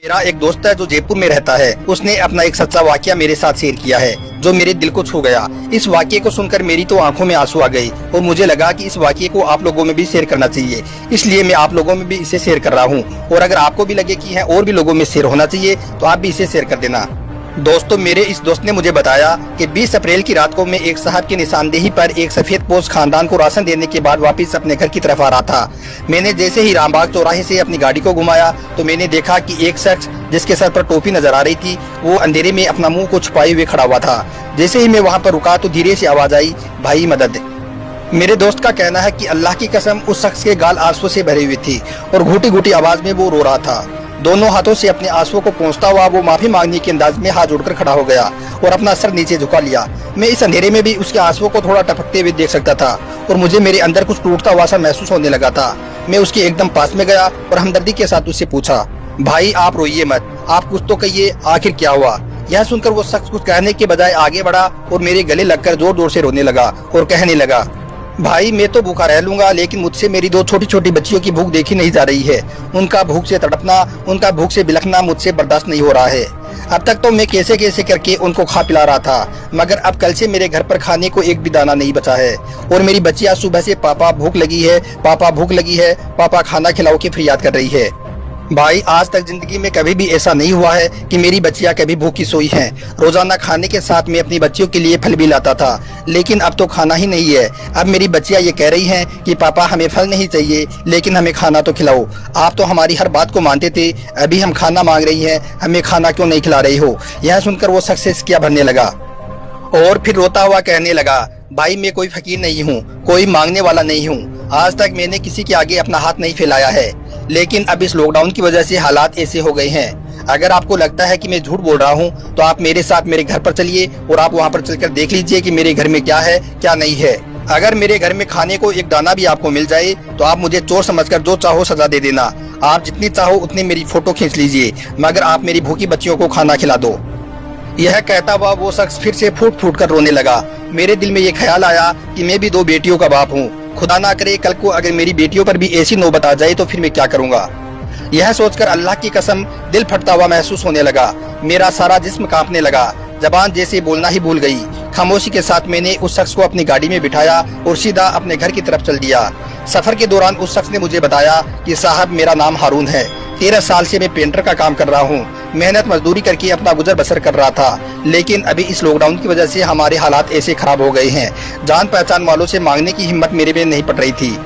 मेरा एक दोस्त है जो जयपुर में रहता है। उसने अपना एक सच्चा वाकया मेरे साथ शेयर किया है जो मेरे दिल को छू गया। इस वाकये को सुनकर मेरी तो आंखों में आंसू आ गए और मुझे लगा कि इस वाकये को आप लोगों में भी शेयर करना चाहिए, इसलिए मैं आप लोगों में भी इसे शेयर कर रहा हूँ। और अगर आपको भी लगे कि है और भी लोगों में शेयर होना चाहिए तो आप भी इसे शेयर कर देना। दोस्तों, मेरे इस दोस्त ने मुझे बताया कि 20 अप्रैल की रात को मैं एक साहब की निशानदेही पर एक सफेद पोश खानदान को राशन देने के बाद वापस अपने घर की तरफ आ रहा था। मैंने जैसे ही रामबाग चौराहे से अपनी गाड़ी को घुमाया तो मैंने देखा कि एक शख्स जिसके सर पर टोपी नजर आ रही थी वो अंधेरे में अपना मुंह को छुपाए हुए खड़ा हुआ था। जैसे ही मैं वहाँ पर रुका तो धीरे से आवाज आई, भाई मदद। मेरे दोस्त का कहना है कि अल्लाह की कसम उस शख्स के गाल आंसू से भरे हुए थी और घुटी घुटी आवाज में वो रो रहा था। दोनों हाथों से अपने आंसुओं को पोंछता हुआ वो माफी मांगने के अंदाज में हाथ जोड़कर खड़ा हो गया और अपना सर नीचे झुका लिया। मैं इस अंधेरे में भी उसके आंसुओं को थोड़ा टपकते हुए देख सकता था और मुझे मेरे अंदर कुछ टूटता हुआ सा महसूस होने लगा था। मैं उसके एकदम पास में गया और हमदर्दी के साथ उससे पूछा, भाई आप रोइए मत, आप कुछ तो कहिए, आखिर क्या हुआ। यह सुनकर वो शख्स कुछ कहने के बजाय आगे बढ़ा और मेरे गले लगकर जोर जोर से रोने लगा और कहने लगा, भाई मैं तो भूखा रह लूंगा लेकिन मुझसे मेरी 2 छोटी छोटी बच्चियों की भूख देखी नहीं जा रही है। उनका भूख से तड़पना, उनका भूख से बिलखना मुझसे बर्दाश्त नहीं हो रहा है। अब तक तो मैं कैसे कैसे करके उनको खा पिला रहा था, मगर अब कल से मेरे घर पर खाने को एक भी दाना नहीं बचा है और मेरी बच्चियां सुबह से पापा भूख लगी है, पापा भूख लगी है, पापा खाना खिलाओ की फरियाद कर रही है। भाई आज तक जिंदगी में कभी भी ऐसा नहीं हुआ है कि मेरी बच्चियां कभी भूखी सोई हैं। रोजाना खाने के साथ मैं अपनी बच्चियों के लिए फल भी लाता था, लेकिन अब तो खाना ही नहीं है। अब मेरी बच्चियां ये कह रही हैं कि पापा हमें फल नहीं चाहिए लेकिन हमें खाना तो खिलाओ। आप तो हमारी हर बात को मानते थे, अभी हम खाना मांग रही हैं, हमें खाना क्यों नहीं खिला रही हो। यह सुनकर वो शख्स क्या भरने लगा और फिर रोता हुआ कहने लगा, भाई मैं कोई फकीर नहीं हूँ, कोई मांगने वाला नहीं हूँ। आज तक मैंने किसी के आगे अपना हाथ नहीं फैलाया है, लेकिन अब इस लॉकडाउन की वजह से हालात ऐसे हो गए हैं। अगर आपको लगता है कि मैं झूठ बोल रहा हूँ तो आप मेरे साथ मेरे घर पर चलिए और आप वहाँ पर चलकर देख लीजिए कि मेरे घर में क्या है क्या नहीं है। अगर मेरे घर में खाने को एक दाना भी आपको मिल जाए तो आप मुझे चोर समझकर जो चाहो सजा दे देना। आप जितनी चाहो उतनी मेरी फोटो खींच लीजिए, मगर आप मेरी भूखी बच्चियों को खाना खिला दो। यह कहता हुआ वो शख्स फिर से फूट फूट कर रोने लगा। मेरे दिल में ये ख्याल आया कि मैं भी 2 बेटियों का बाप हूँ। खुदा ना करे कल को अगर मेरी बेटियों पर भी ऐसी नौबत आ जाए तो फिर मैं क्या करूँगा। यह सोचकर अल्लाह की कसम दिल फटता हुआ महसूस होने लगा। मेरा सारा जिस्म कांपने लगा, जबान जैसे बोलना ही भूल गई। खामोशी के साथ मैंने उस शख्स को अपनी गाड़ी में बिठाया और सीधा अपने घर की तरफ चल दिया। सफर के दौरान उस शख्स ने मुझे बताया कि साहब मेरा नाम हारून है, 13 साल से मैं पेंटर का काम कर रहा हूँ। मेहनत मजदूरी करके अपना गुजर बसर कर रहा था, लेकिन अभी इस लॉकडाउन की वजह से हमारे हालात ऐसे खराब हो गए हैं, जान पहचान वालों से मांगने की हिम्मत मेरे में नहीं पड़ रही थी।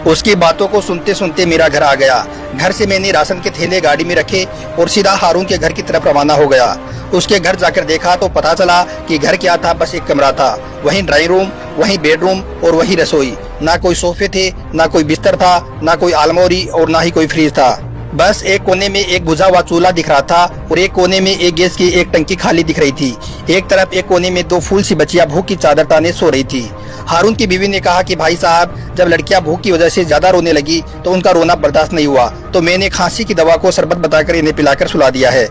उसकी बातों को सुनते सुनते मेरा घर आ गया। घर से मैंने राशन के थैले गाड़ी में रखे और सीधा हारून के घर की तरफ रवाना हो गया। उसके घर जाकर देखा तो पता चला कि घर क्या था, बस एक कमरा था, वहीं ड्राइंग रूम, वहीं बेडरूम और वहीं रसोई। ना कोई सोफे थे, ना कोई बिस्तर था, ना कोई आलमारी और ना ही कोई फ्रिज था। बस एक कोने में एक बुझा हुआ चूल्हा दिख रहा था और एक कोने में एक गैस की एक टंकी खाली दिख रही थी। एक तरफ एक कोने में 2 फूल सी बच्चियां भूख की चादर ताने सो रही थी। हारून की बीवी ने कहा कि भाई साहब जब लड़कियां भूख की वजह से ज्यादा रोने लगी तो उनका रोना बर्दाश्त नहीं हुआ तो मैंने खांसी की दवा को शरबत बताकर इन्हें पिलाकर सुला दिया है।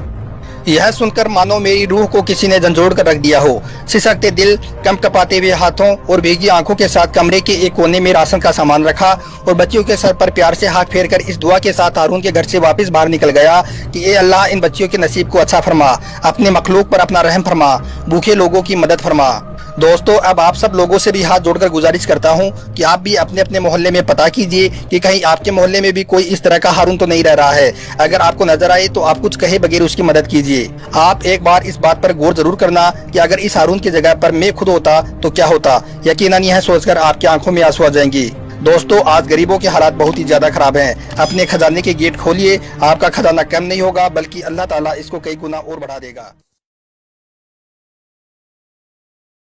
यह सुनकर मानो मेरी रूह को किसी ने झंझोड़ कर रख दिया हो। सिसकते दिल, कंपकपाते हुए हाथों और भीगी आंखों के साथ कमरे के एक कोने में राशन का सामान रखा और बच्चियों के सर पर प्यार से हाथ फेरकर इस दुआ के साथ हारून के घर से वापस बाहर निकल गया कि ए अल्लाह इन बच्चियों के नसीब को अच्छा फरमा, अपने मखलूक पर अपना रहम फरमा, भूखे लोगों की मदद फरमा। दोस्तों, अब आप सब लोगों से भी हाथ जोड़कर गुजारिश करता हूं कि आप भी अपने अपने मोहल्ले में पता कीजिए कि कहीं आपके मोहल्ले में भी कोई इस तरह का हारून तो नहीं रह रहा है। अगर आपको नजर आए तो आप कुछ कहे बगैर उसकी मदद कीजिए। आप एक बार इस बात पर गौर जरूर करना कि अगर इस हारून की जगह पर मैं खुद होता तो क्या होता। यकीनन यह सोचकर आपकी आंखों में आंसू आ जाएंगे। दोस्तों, आज गरीबों के हालात बहुत ही ज्यादा खराब हैं। अपने खजाने के गेट खोलिए, आपका खजाना कम नहीं होगा बल्कि अल्लाह ताला इसको कई गुना और बढ़ा देगा।